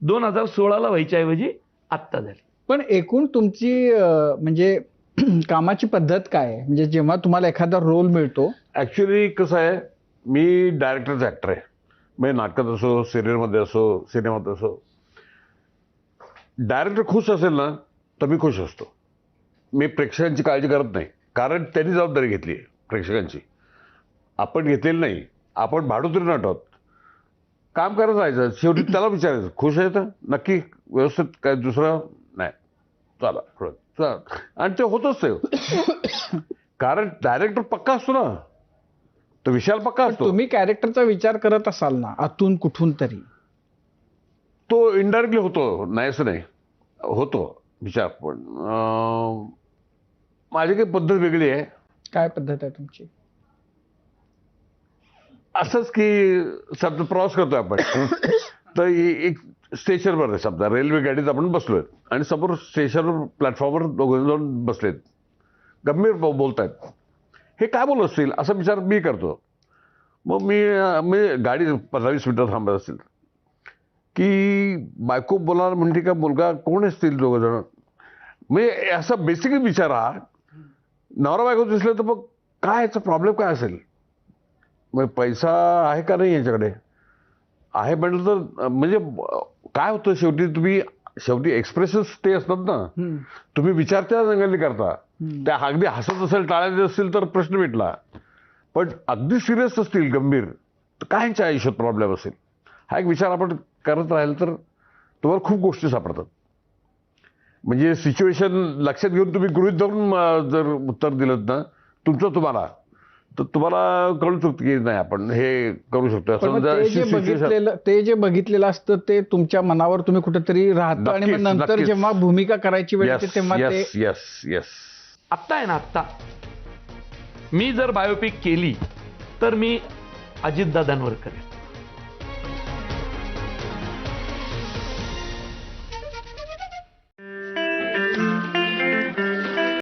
2016ला व्हायच्या ऐवजी आत्ता झाली. पण एकूण तुमची म्हणजे कामाची पद्धत काय आहे? म्हणजे जेव्हा तुम्हाला एखादा रोल मिळतो. ऍक्च्युली कसं आहे, मी डायरेक्टरचा ऍक्टर आहे. म्हणजे नाटकात असो, सिरियलमध्ये असो, सिनेमात असो. डायरेक्टर खुश असेल ना तर मी खुश असतो. मी प्रेक्षकांची काळजी करत नाही, कारण त्यांनी जबाबदारी घेतली आहे प्रेक्षकांची, आपण घेतलेली नाही. आपण भाडोत्री नट आहोत, काम करत राहायचं. शेवटी त्याला विचारायचं खुश आहे तर नक्की, व्यवस्थित, काय दुसरं नाही, चला पुढं चला. आणि ते होतच ते, कारण डायरेक्टर पक्का असतो ना, तो विशाल पक्का असतो. तुम्ही कॅरेक्टरचा विचार करत असाल ना आतून कुठून तरी, तो इनडायरेक्टली होतो, नाही असं नाही, होतो विचार. पण माझी काही पद्धत वेगळी आहे. काय पद्धत आहे तुमची? असंच की समजा प्रवास करतोय आपण, तर एक स्टेशनवर आहे, समजा रेल्वे गाडीत आपण बसलोय आणि समोर स्टेशनवर प्लॅटफॉर्मवर दोघं जाऊन बसलेत, गंभीर बोलतायत. हे काय बोलत असतील असा विचार मी करतो. मग मी गाडी 15-20 मिनिटं थांबत असेल की बायको बोलणार म्हणते का मुलगा कोण असतील दोघं जण, म्हणजे असा बेसिकली विचार हा. नवरा बायको दिसलं तर मग काय याचा प्रॉब्लेम काय असेल, मग पैसा आहे का नाही याच्याकडे, आहे म्हटलं तर म्हणजे काय होतं, शेवटी एक्सप्रेशन्स ते असतात ना. तुम्ही विचार त्या रंगाने करता, त्या अगदी हसत असेल, टाळायचे असतील तर प्रश्न मिटला. पण अगदी सिरियस असतील, गंभीर, तर काय यांच्या आयुष्यात प्रॉब्लेम असेल, हा एक विचार आपण करत राहील तर तुम्हाला खूप गोष्टी सापडतात. म्हणजे सिच्युएशन लक्षात घेऊन तुम्ही गृहीत धरून जर उत्तर दिलं ना तुमचं तुम्हाला, तर तुम्हाला कळू शकतं की नाही आपण हे करू शकतो. ते जे बघितलेलं असतं ते तुमच्या मनावर तुम्ही कुठेतरी राहतं आणि मग नंतर जेव्हा भूमिका करायची वेळ येते तेव्हा ते. येस आत्ता आहे ना, आत्ता मी जर बायोपिक केली तर मी अजितदादांवर करेन.